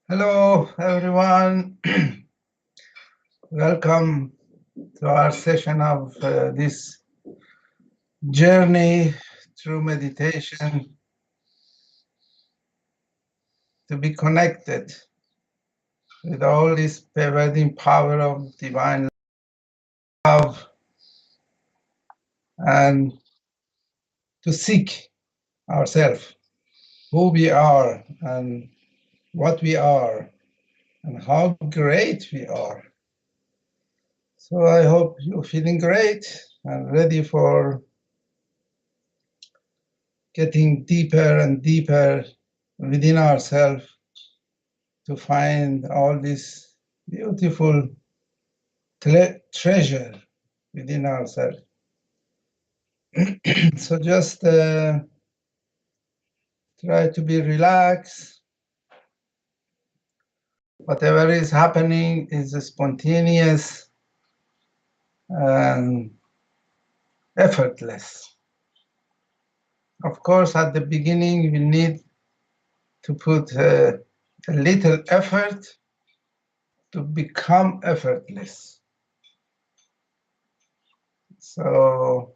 Hello, everyone. Welcome to our session of this journey through meditation to be connected with all this pervading power of divine love and to seek ourselves, who we are and what we are and how great we are. So I hope you're feeling great and ready for getting deeper and deeper within ourselves to find all this beautiful treasure within ourselves. So just try to be relaxed. Whatever is happening is spontaneous and effortless. Of course, at the beginning, we need to put a little effort to become effortless. So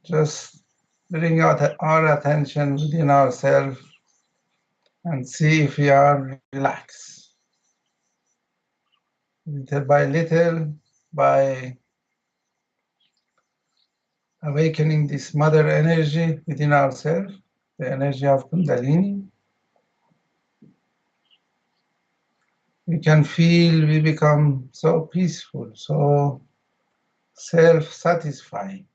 just bring out our attention within ourselves and see if we are relaxed. Little by little, by awakening this mother energy within ourselves, the energy of Kundalini, we can feel we become so peaceful, so self-satisfying.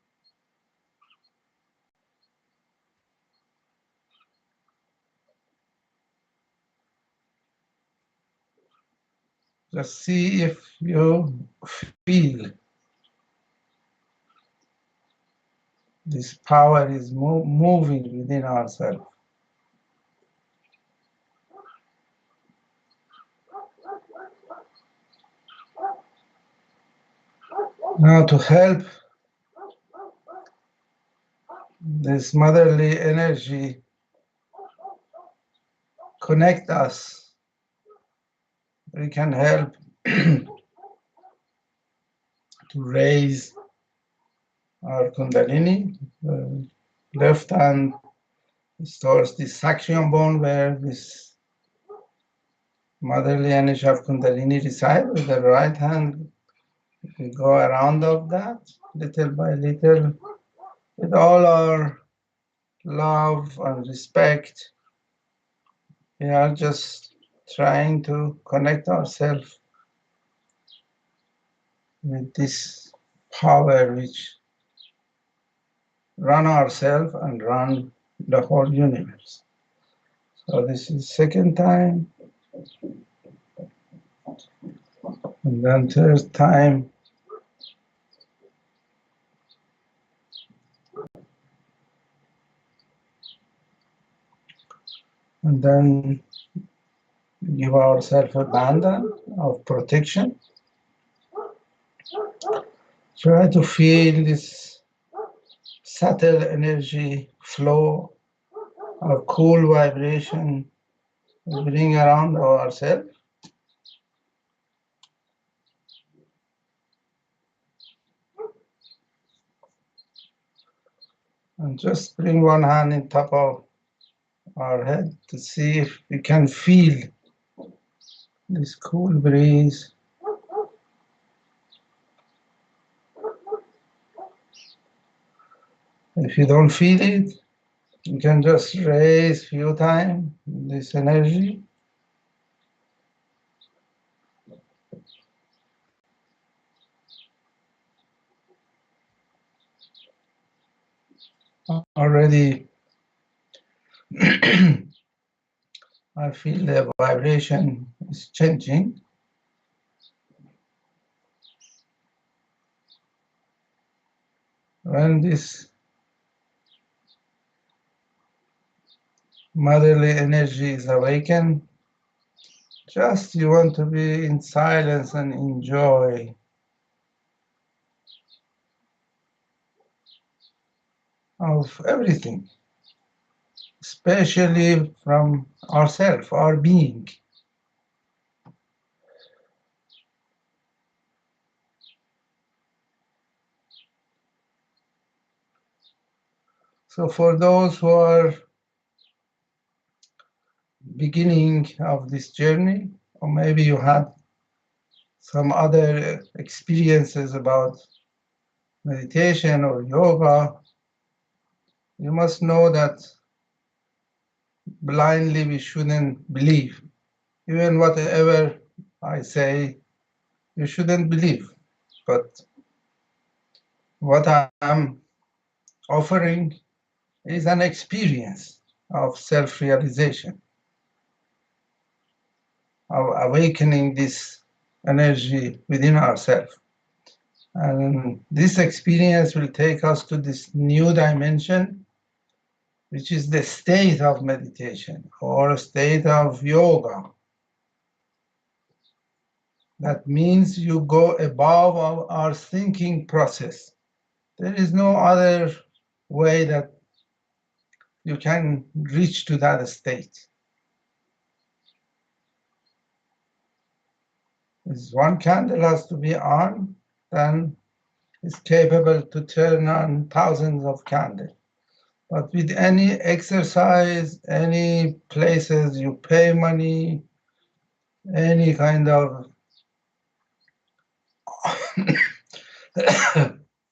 Just see if you feel this power is moving within ourselves. Now to help this motherly energy connect us, we can help to raise our Kundalini. Left hand stores the sacrum bone where this motherly energy of Kundalini resides. With the right hand, we go around of that little by little with all our love and respect. We are just trying to connect ourselves with this power which run ourselves and run the whole universe. So this is second time, and then third time. And then give ourselves a bandana of protection. Try to feel this subtle energy flow or cool vibration we bring around ourselves. And just bring one hand in top of our head to see if we can feel this cool breeze. If you don't feel it, you can just raise few times this energy. Already I feel the vibration is changing. When this motherly energy is awakened, just you want to be in silence and enjoy. of everything, especially from ourself, our being. So for those who are beginning of this journey, or maybe you had some other experiences about meditation or yoga, you must know that blindly we shouldn't believe. Even whatever I say, you shouldn't believe. But what I'm offering is an experience of self realization, of awakening this energy within ourselves. And this experience will take us to this new dimension, which is the state of meditation or a state of yoga. That means you go above our thinking process. There is no other way that you can reach to that state. Is one candle has to be on, then it's capable to turn on thousands of candles. But with any exercise, any places you pay money, any kind of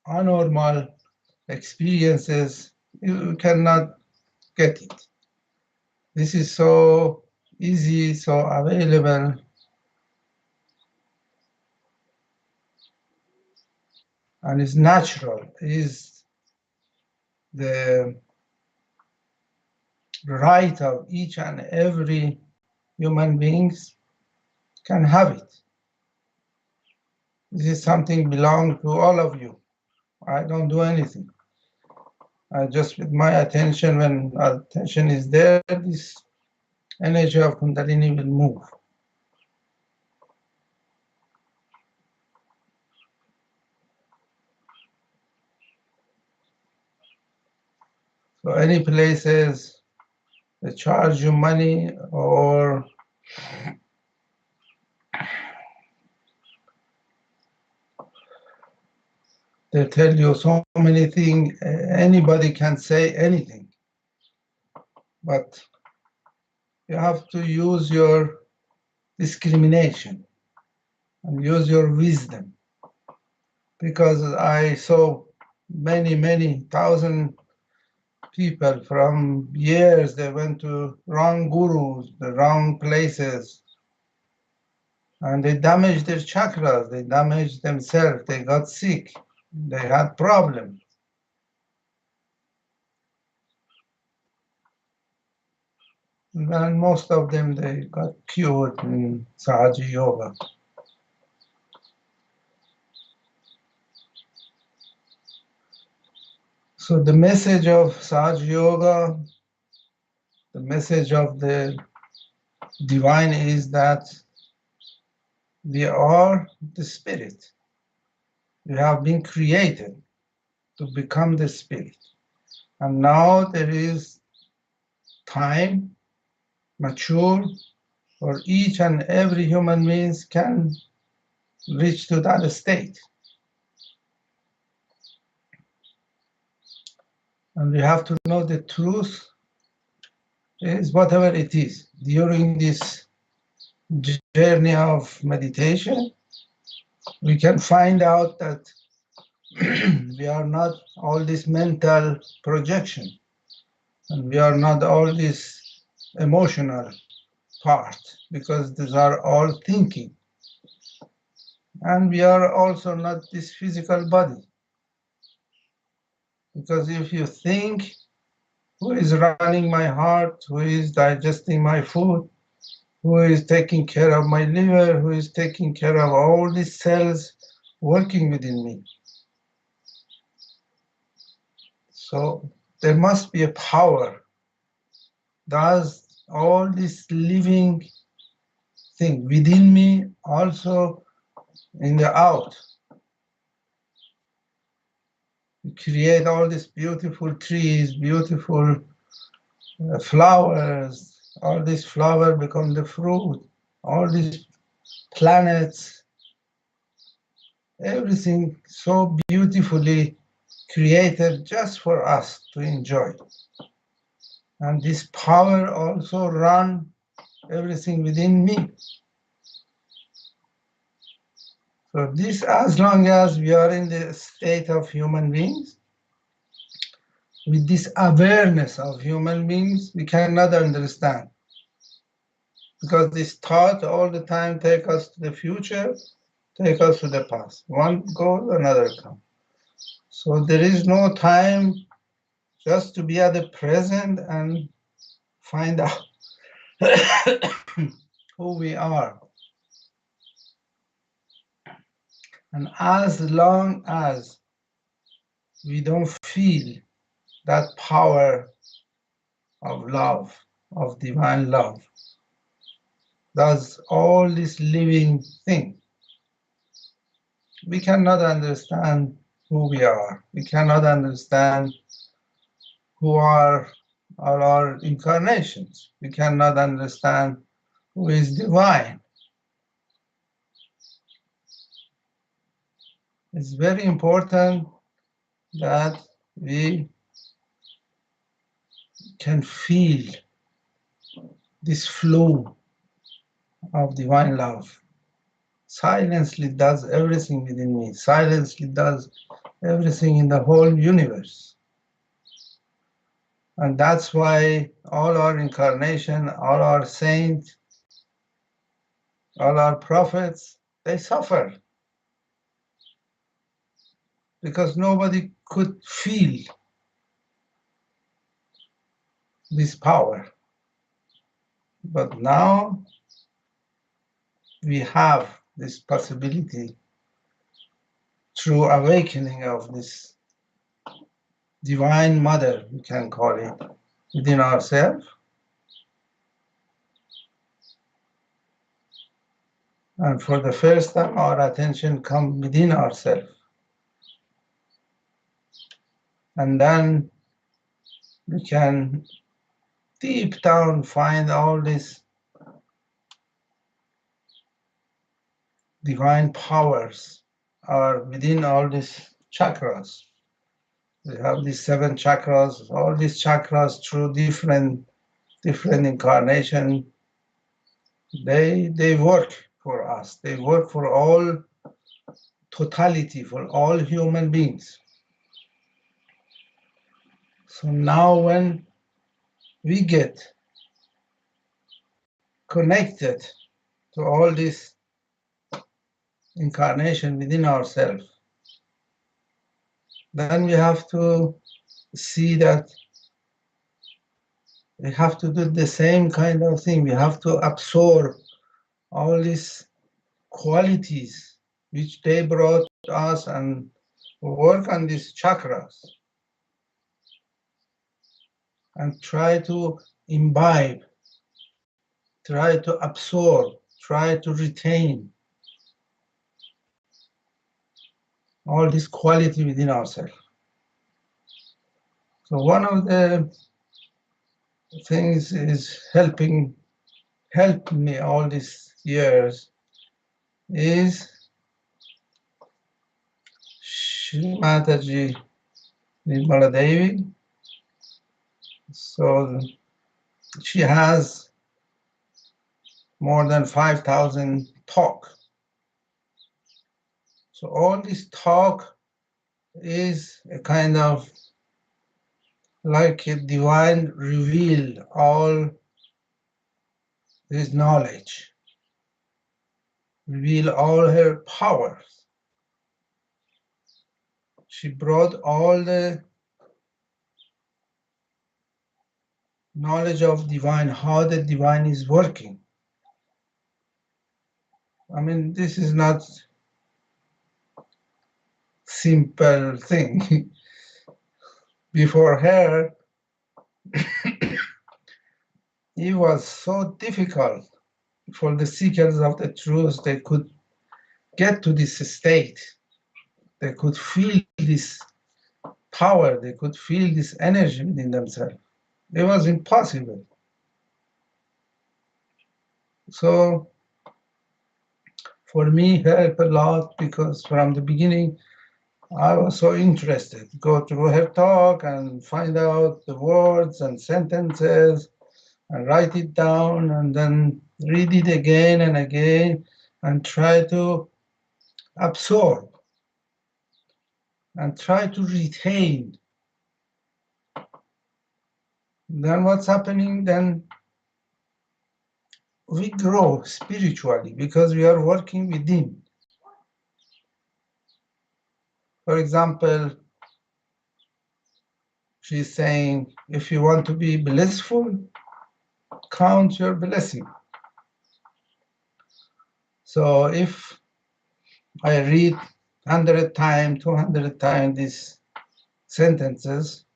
abnormal experiences, you cannot get it. This is so easy, so available, and it's natural. It's the right of each and every human beings can have it. This is something belong to all of you. I don't do anything. I just with my attention, when attention is there, this energy of Kundalini will move. So any places they charge you money or they tell you so many things, anybody can say anything. But you have to use your discrimination and use your wisdom. Because I saw many thousand people from years, they went to wrong gurus, the wrong places, and they damaged their chakras, they damaged themselves, they got sick, they had problems. And then most of them, they got cured in Sahaja Yoga. So the message of Sahaja Yoga, the message of the divine is that we are the spirit. We have been created to become the spirit. And now there is time, mature, for each and every human being can reach to that state. And we have to know the truth is whatever it is. During this journey of meditation, we can find out that we are not all this mental projection, and we are not all this emotional part, because these are all thinking. And we are also not this physical body, because if you think, who is running my heart, who is digesting my food, who is taking care of my liver, who is taking care of all these cells working within me? So there must be a power. Does all this living thing within me, also in the out? We create all these beautiful trees, beautiful flowers. All these flowers become the fruit. All these planets, everything so beautifully created just for us to enjoy. And this power also run everything within me. So this, as long as we are in the state of human beings, with this awareness of human beings, we cannot understand. Because this thought all the time take us to the future, take us to the past. One goes, another comes. So there is no time just to be at the present and find out who we are. And as long as we don't feel that power of love, of divine love, does all this living thing, we cannot understand who we are. We cannot understand who are all our incarnations. We cannot understand who is divine. It's very important that we can feel this flow of divine love. Silently does everything within me, silently does everything in the whole universe. And that's why all our incarnation, all our saints, all our prophets, they suffer because nobody could feel this power. But now we have this possibility through awakening of this divine mother, we can call it, within ourselves. And for the first time, our attention comes within ourselves. And then we can deep down find all these divine powers are within all these chakras. We have these 7 chakras, all these chakras through different incarnation, they work for us. They work for all totality, for all human beings. So now when we get connected to all this incarnation within ourselves, then we have to see that we have to do the same kind of thing. We have to absorb all these qualities which they brought us and work on these chakras and try to imbibe, try to absorb, try to retain all this quality within ourselves. So one of the things is helped me all these years is Shri Mataji Nirmala Devi. So she has more than 5,000 talk. So all this talk is a kind of like a divine reveal all this knowledge, reveal all her powers. She brought all the knowledge of divine, how the divine is working. I mean, this is not simple thing. Before her, it was so difficult for the seekers of the truth. They could get to this state. They could feel this power, they could feel this energy within themselves. It was impossible. So for me, helped a lot because from the beginning, I was so interested. Go through her talk and find out the words and sentences and write it down and then read it again and again and try to absorb and try to retain. Then what's happening? Then we grow spiritually because we are working within. For example, she's saying, if you want to be blissful, count your blessing. So if I read 100 times, 200 times these sentences,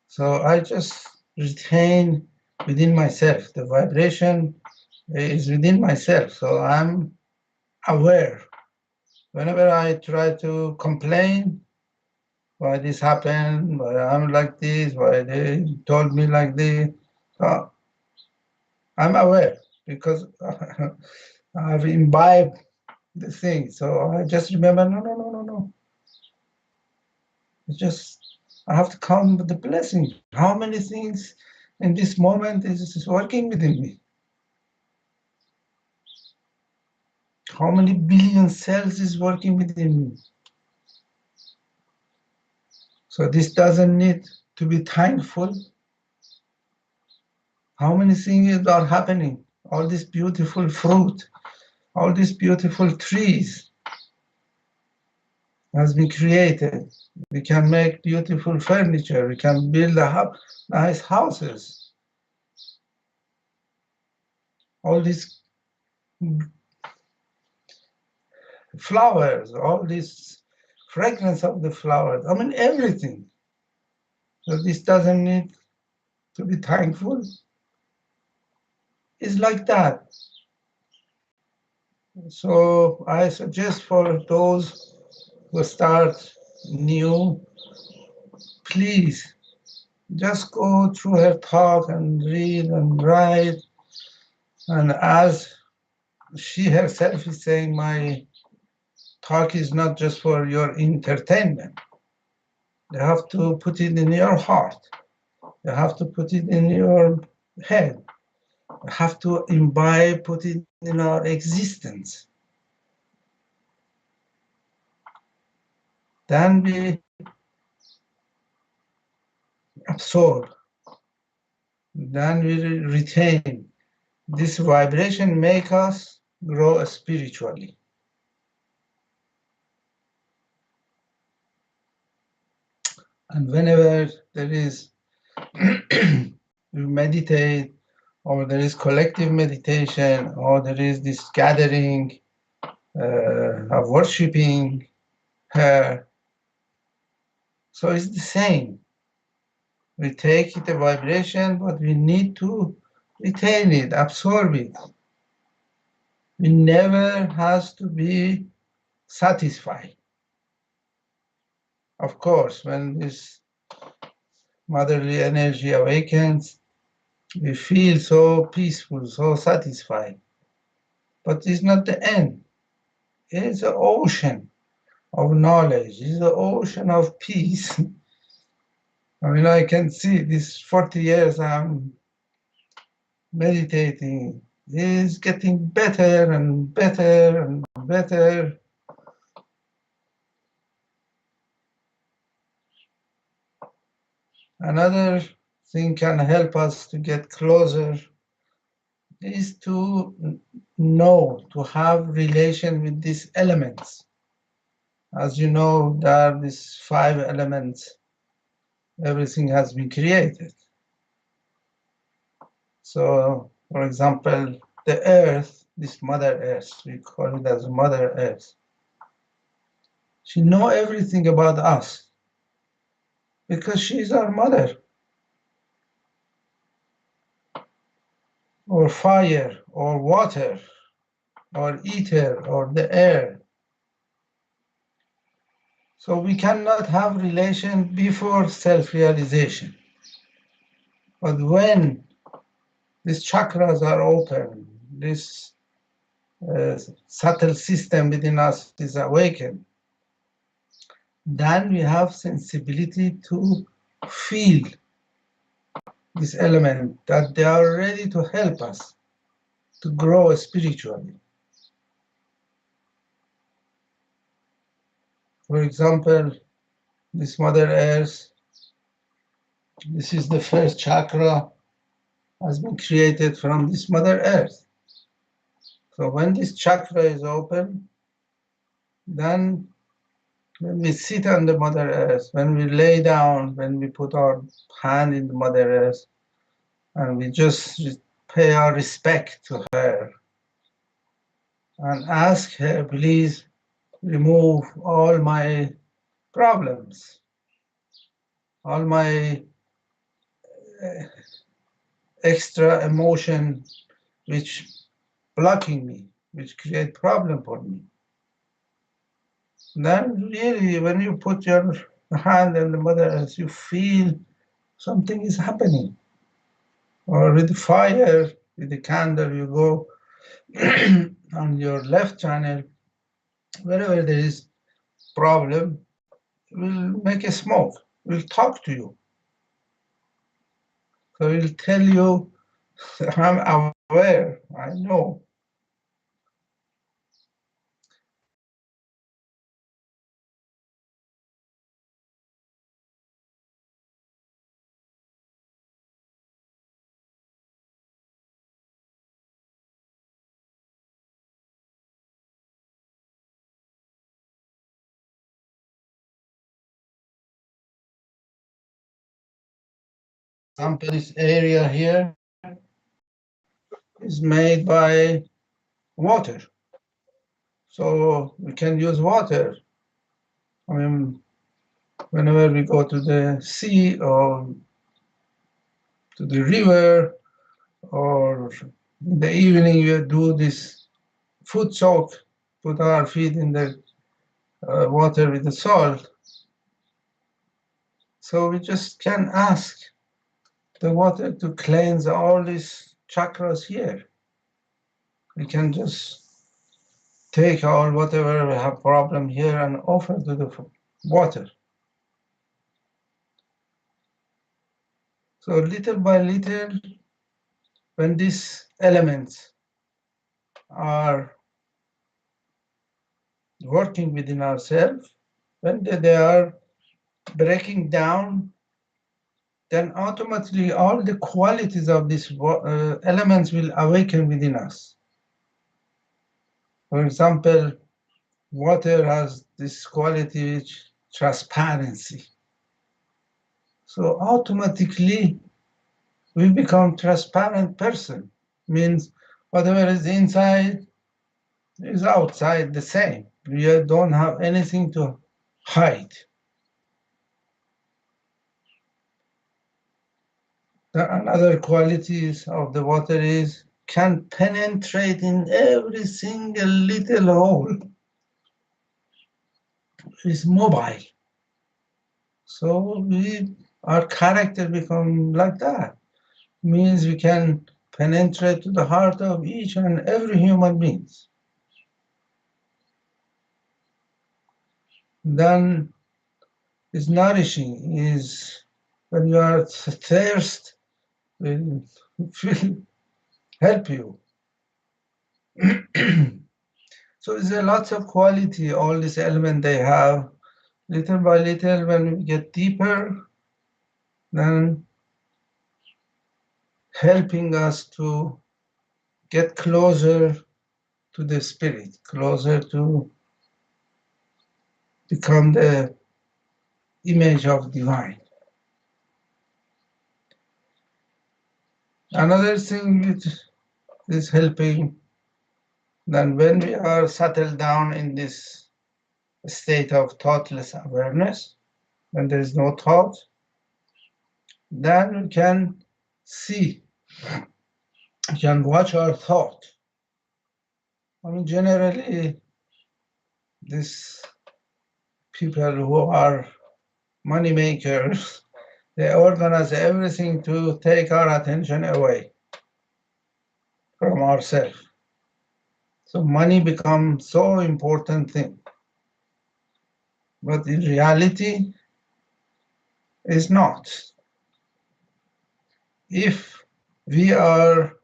so I just retain within myself. The vibration is within myself. So I'm aware. Whenever I try to complain, why this happened, why I'm like this, why they told me like this, so I'm aware because I've imbibed the thing. So I just remember, no. It's just, I have to count the blessings. How many things in this moment is working within me? How many billion cells is working within me? So this doesn't need to be thankful. How many things are happening? All this beautiful fruit, all these beautiful trees has been created. We can make beautiful furniture. We can build nice houses. All these flowers, all this fragrance of the flowers. I mean, everything. So this doesn't need to be thankful. It's like that. So I suggest for those who start new, please just go through her talk and read and write. And as she herself is saying, my talk is not just for your entertainment. You have to put it in your heart. You have to put it in your head. You have to imbibe, put it in our existence. Then we absorb. Then we retain. This vibration makes us grow spiritually. And whenever there is we meditate, or there is collective meditation, or there is this gathering of worshiping her, so it's the same. We take the vibration, but we need to retain it, absorb it. We never has to be satisfied. Of course, when this motherly energy awakens, we feel so peaceful, so satisfied. But it's not the end. It's an ocean of knowledge. It's an ocean of peace. I mean, I can see this 40 years I'm meditating is getting better and better and better. Another thing can help us to get closer is to know, to have relation with these elements. As you know, there are these 5 elements. Everything has been created. So, for example, the earth, this Mother Earth, we call it as Mother Earth. She knows everything about us because she's our mother. Or fire, or water, or ether, or the air. So we cannot have relation before self-realization. But when these chakras are open, this subtle system within us is awakened, then we have sensibility to feel this element that they are ready to help us to grow spiritually. For example, this Mother Earth, this is the first chakra, has been created from this Mother Earth. So when this chakra is open, then when we sit on the Mother Earth, when we lay down, when we put our hand in the Mother Earth, and we just pay our respect to her and ask her, please remove all my problems, all my extra emotion which blocking me, which create problem for me. Then really, when you put your hand in the Mother Earth, you feel something is happening. Or with the fire, with the candle, you go on your left channel, wherever there is problem, will make a smoke, will talk to you. So it will tell you, I'm aware, I know. Example, this area here is made by water. So we can use water. I mean, whenever we go to the sea or to the river, or in the evening we do this foot soak, put our feet in the water with the salt. So we just can ask the water to cleanse all these chakras here. We can just take all whatever we have problem here and offer to the water. So little by little, when these elements are working within ourselves, when they are breaking down, then automatically all the qualities of these elements will awaken within us. For example, water has this quality which transparency. So automatically we become transparent person. Means whatever is inside is outside the same. We don't have anything to hide. Another qualities of the water is can penetrate in every single little hole. It's mobile. So our character become like that. Means we can penetrate to the heart of each and every human being. Then is nourishing, is when you are thirst, will help you. So there's a lot of quality, all these elements they have. Little by little, when we get deeper, then helping us to get closer to the spirit, closer to become the image of divine. Another thing which is helping, then when we are settled down in this state of thoughtless awareness, when there is no thought, then we can see, we can watch our thought. I mean, generally, this people who are money makers, they organize everything to take our attention away from ourselves. So money becomes so important thing. But in reality, it's not. If we are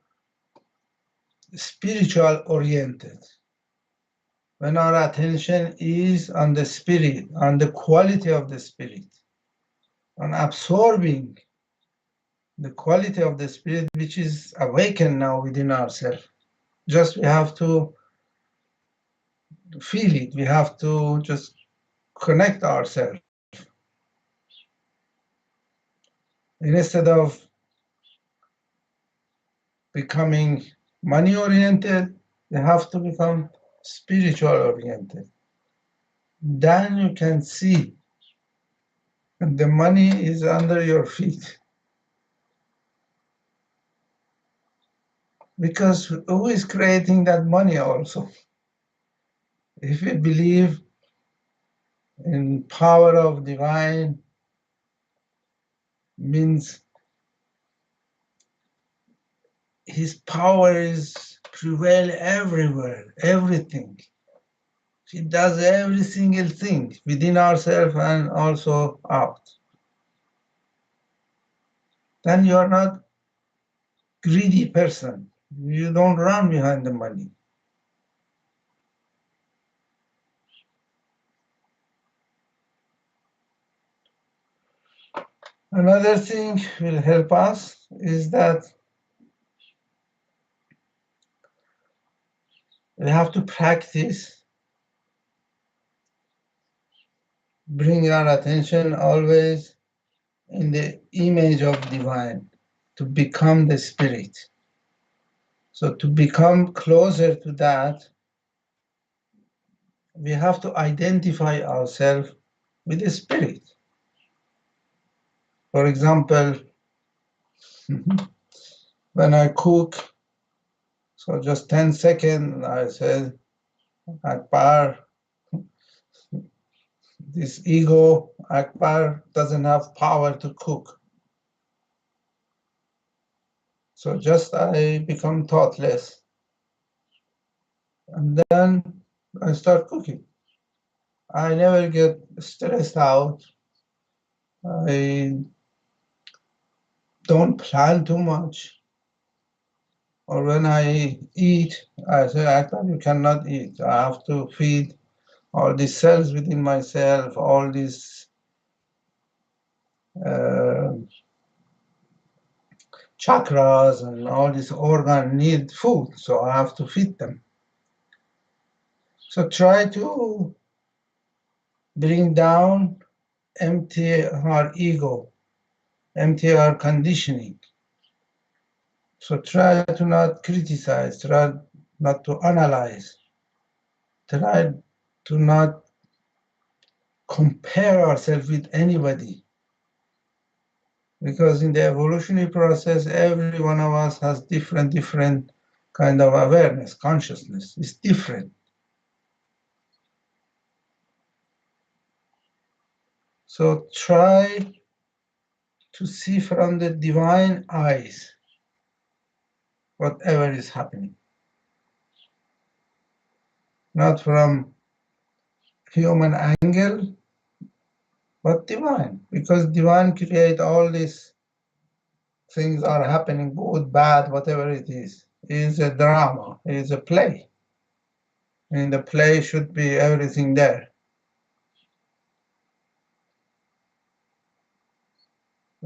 spiritual oriented, when our attention is on the spirit, on the quality of the spirit, on absorbing the quality of the spirit which is awakened now within ourselves. Just we have to feel it, we have to just connect ourselves. Instead of becoming money oriented, you have to become spiritual oriented. Then you can see the money is under your feet. Because who is creating that money also? If we believe in power of divine, means his power is prevail everywhere, everything. He does every single thing within ourselves and also out. Then you are not greedy person. You don't run behind the money. Another thing will help us is that we have to practice, bring our attention always in the image of divine, to become the spirit. So to become closer to that, we have to identify ourselves with the spirit. For example, when I cook, so just 10 seconds, I said, Akbar, this ego, Akbar doesn't have power to cook. So just I become thoughtless. And then I start cooking. I never get stressed out. I don't plan too much. Or when I eat, I say, Akbar, you cannot eat. I have to feed all these cells within myself, all these uh, chakras and all these organs need food, so I have to feed them. So try to bring down, empty our ego, empty our conditioning. So try to not criticize, try not to analyze, try to not compare ourselves with anybody. Because in the evolutionary process, every one of us has different kind of awareness, consciousness. It's different. So try to see from the divine eyes whatever is happening. Not from human angle, but divine. Because divine create all these things are happening, good, bad, whatever it is. It is a drama, it is a play. In the play should be everything there.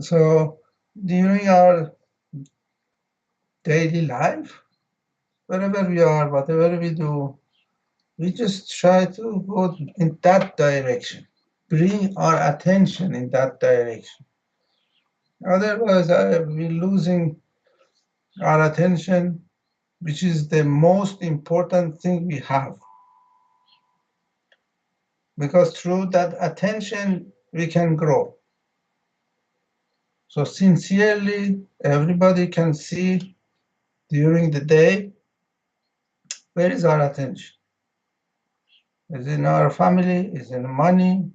So during our daily life, wherever we are, whatever we do, we just try to go in that direction, bring our attention in that direction. Otherwise, we're losing our attention, which is the most important thing we have. Because through that attention, we can grow. So sincerely, everybody can see during the day, where is our attention? Is it in our family? Is it in money?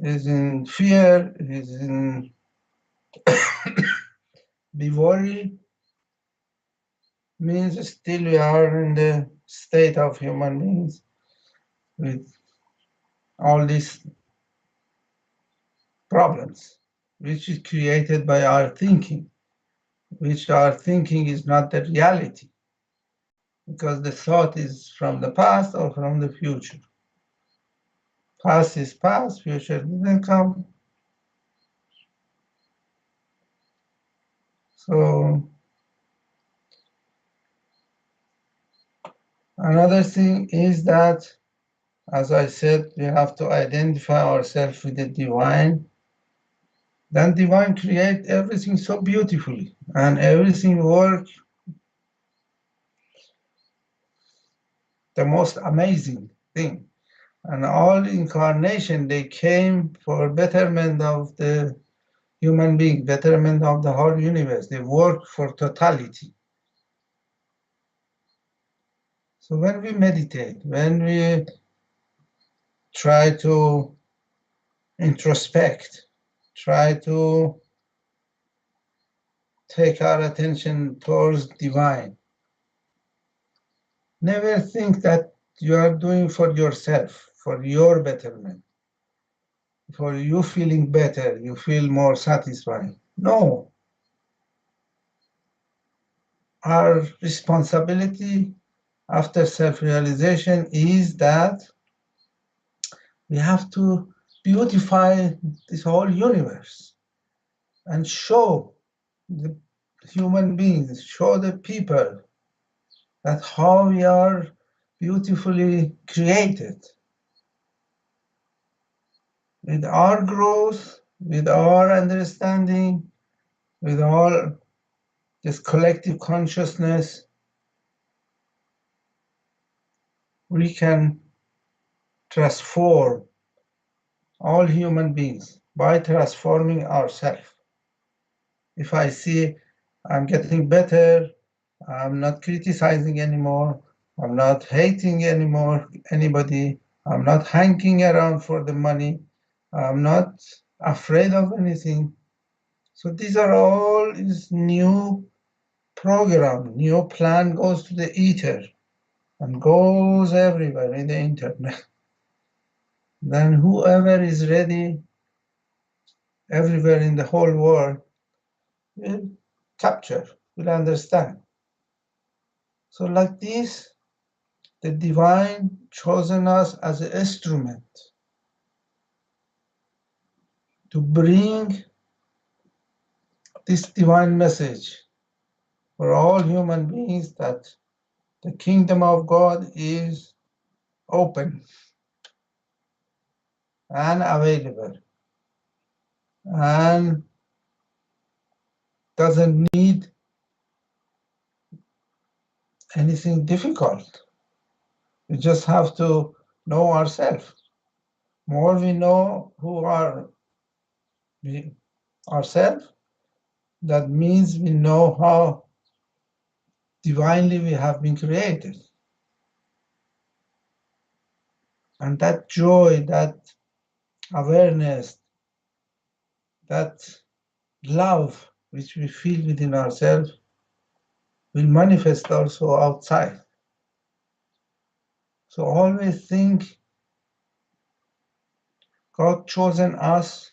is in fear, is in be worried, means still we are in the state of human beings with all these problems, which is created by our thinking, which our thinking is not the reality, because the thought is from the past or from the future. Past is past, future didn't come. So another thing is that, as I said, we have to identify ourselves with the divine. Then divine create everything so beautifully, and everything works the most amazing thing. And all incarnation, they came for betterment of the human being, betterment of the whole universe. They work for totality. So when we meditate, when we try to introspect, try to take our attention towards divine, never think that you are doing for yourself, for your betterment, for you feeling better, you feel more satisfied. No, our responsibility after self-realization is that we have to beautify this whole universe and show the human beings, show the people that how we are beautifully created. With our growth, with our understanding, with all this collective consciousness, we can transform all human beings by transforming ourselves. If I see I'm getting better, I'm not criticizing anymore, I'm not hating anymore anybody, I'm not hanging around for the money, I'm not afraid of anything. So these are all is new program, new plan goes to the ether and goes everywhere in the internet. Then whoever is ready everywhere in the whole world will capture, will understand. So like this, the divine chosen us as an instrument to bring this divine message for all human beings that the kingdom of God is open and available and doesn't need anything difficult. We just have to know ourselves. More we know who are we ourselves, that means we know how divinely we have been created. And that joy, that awareness, that love which we feel within ourselves will manifest also outside. So always think God chosen us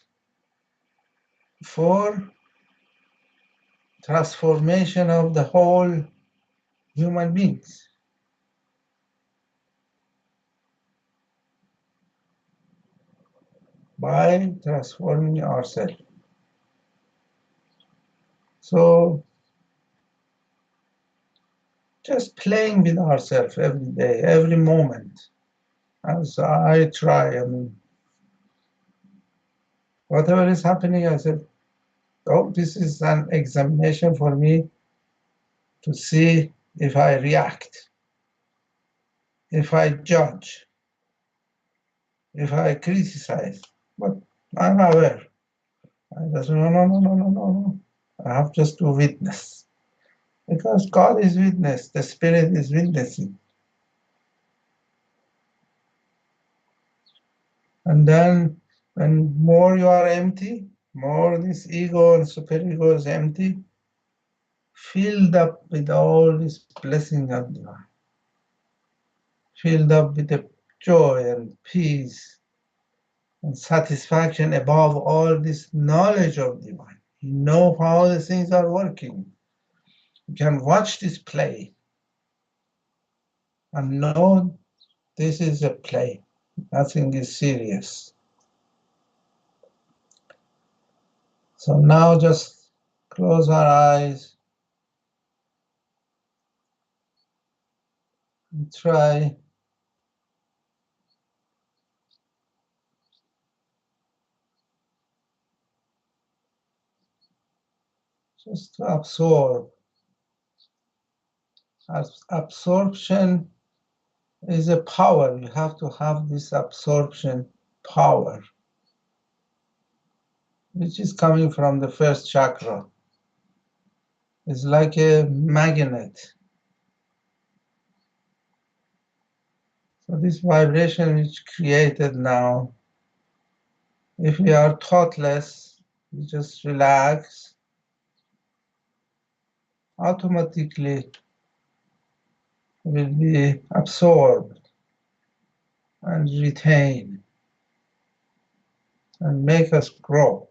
for transformation of the whole human beings. By transforming ourselves. So just playing with ourselves every day, every moment. As I try, I mean, whatever is happening, I said, oh, this is an examination for me to see if I react, if I judge, if I criticize. But I'm aware. I just, no, no, no, no, no, no, no. I have just to witness. Because God is witness, the Spirit is witnessing. And then When more you are empty, more this ego and superego is empty, filled up with all this blessing of divine, filled up with the joy and peace and satisfaction above all this knowledge of divine. You know how the things are working. You can watch this play and know this is a play. Nothing is serious. So now just close our eyes and try just to absorb. Absorption is a power. You have to have this absorption power, which is coming from the first chakra. It's like a magnet. So this vibration is created now. If we are thoughtless, we just relax, automatically will be absorbed and retain and make us grow.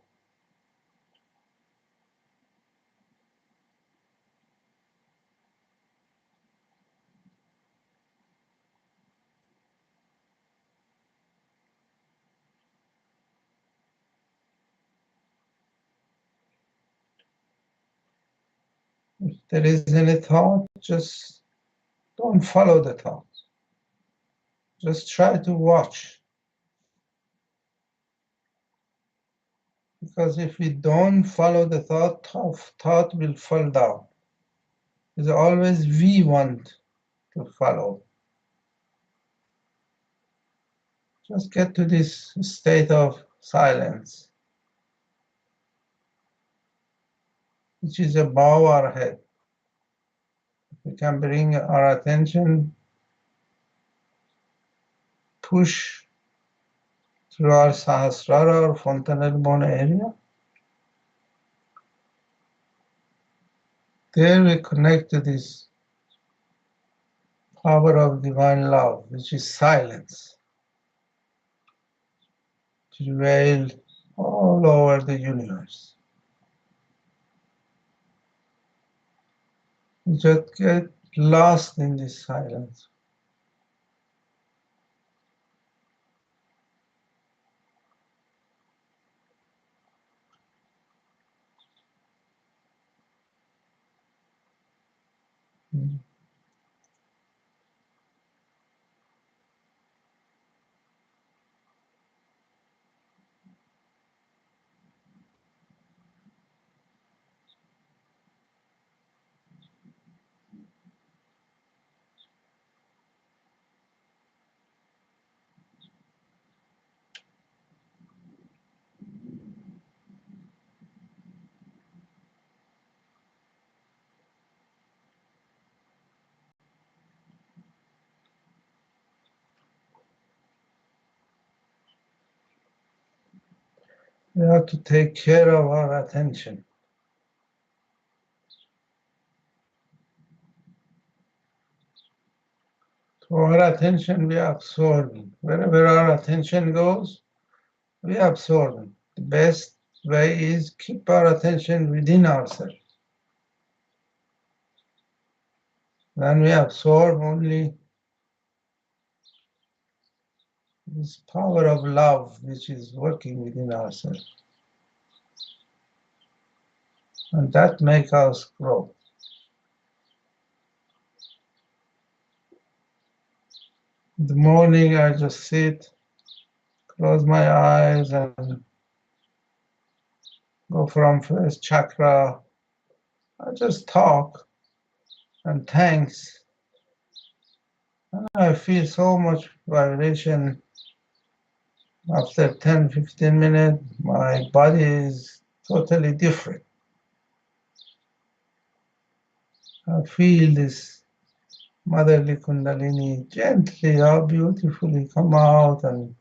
If there is any thought, just don't follow the thought. Just try to watch. Because if we don't follow the thought, thought will fall down. It's always we want to follow. Just get to this state of silence, which is above our head. We can bring our attention, push through our Sahasrara or fontanel bone area. There we connect to this power of divine love, which is silence, prevailed all over the universe. We just get lost in this silence. We have to take care of our attention. So our attention we absorb. Wherever our attention goes, we absorb. The best way is keep our attention within ourselves. Then we absorb only this power of love which is working within ourselves. And that makes us grow. In the morning I just sit, close my eyes and go from first chakra. I just talk and thanks. And I feel so much vibration. After 10-15 minutes, my body is totally different. I feel this motherly kundalini gently, how beautifully come out and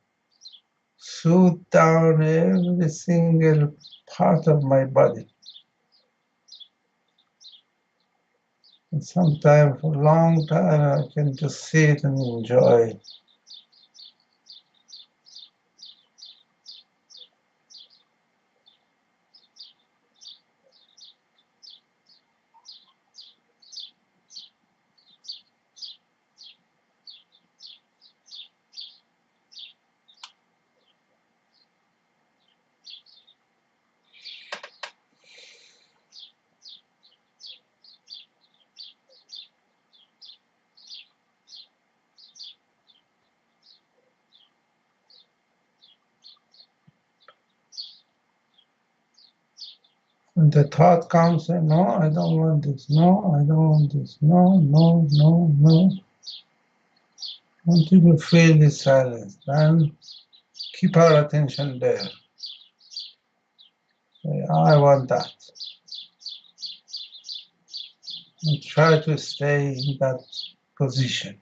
soothe down every single part of my body. And sometimes for a long time I can just sit and enjoy. And the thought comes, no, I don't want this, no, I don't want this, no, no, no, no. Until you feel this silence, then keep our attention there. Say, I want that. And try to stay in that position.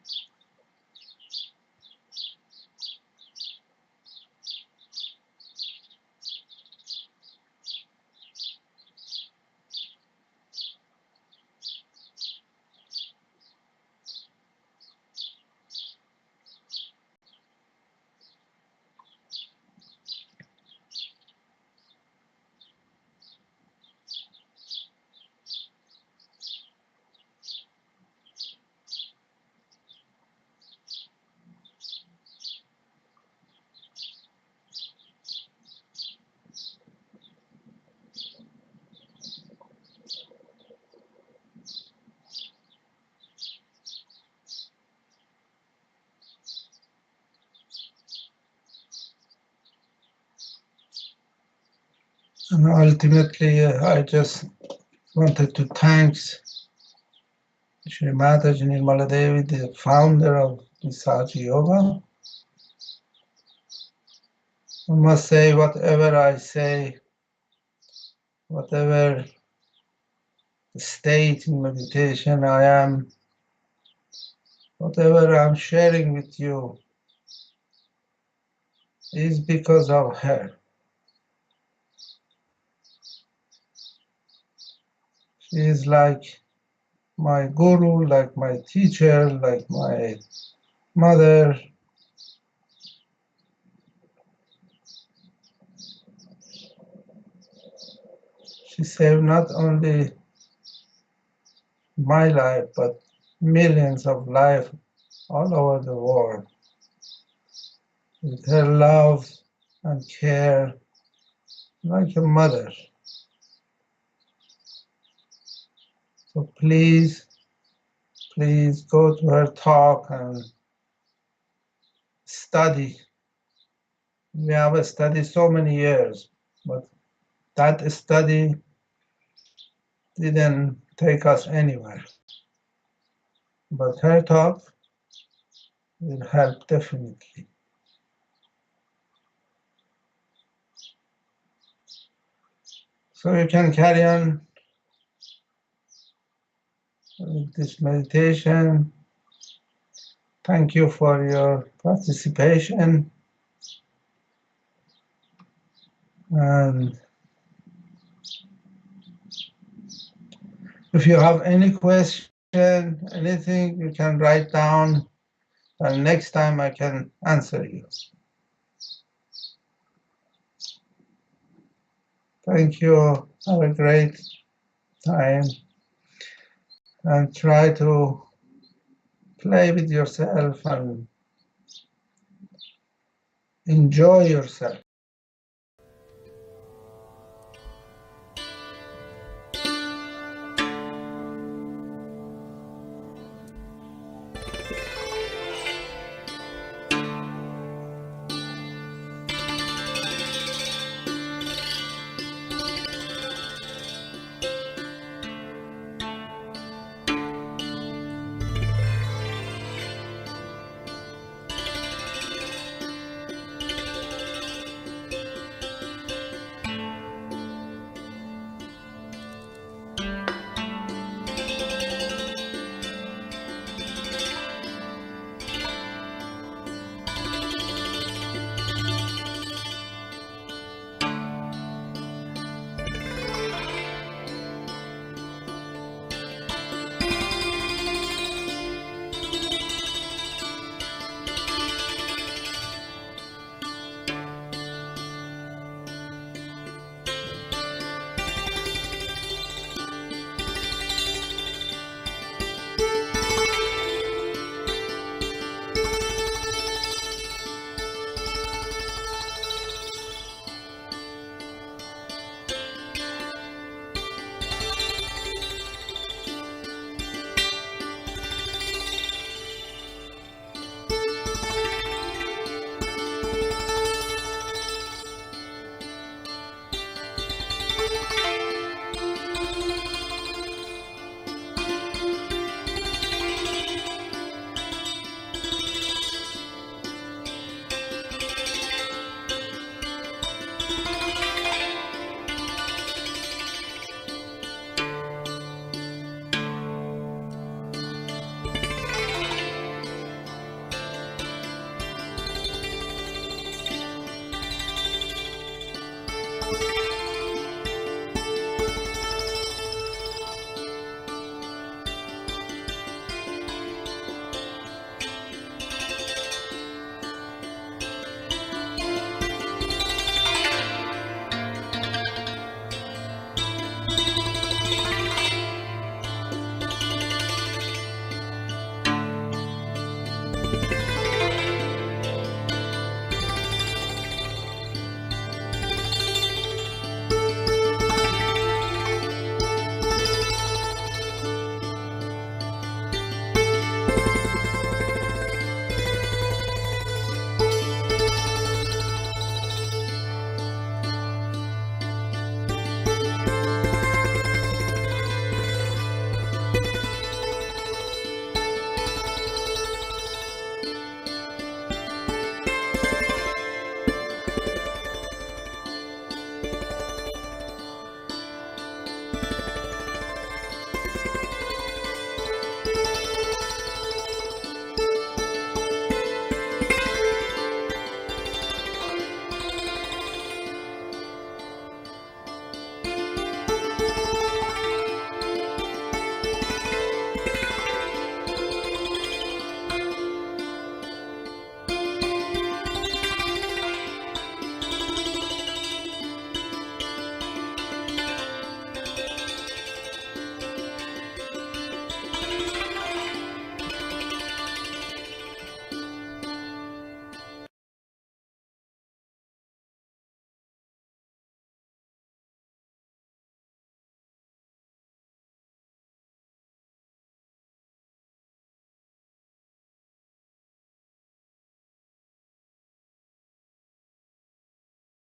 And ultimately, I just wanted to thank Shri Mataji Nirmala Devi, the founder of the Sahaja Yoga. I must say, whatever I say, whatever state in meditation I am, whatever I'm sharing with you, is because of her. She is like my guru, like my teacher, like my mother. She saved not only my life, but millions of lives all over the world. With her love and care, like a mother. So please go to her talk and study. We have studied so many years, but that study didn't take us anywhere. But her talk will help definitely. So you can carry on with this meditation. Thank you for your participation. And if you have any question, anything, you can write down, and next time I can answer you. Thank you. Have a great time. And try to play with yourself and enjoy yourself.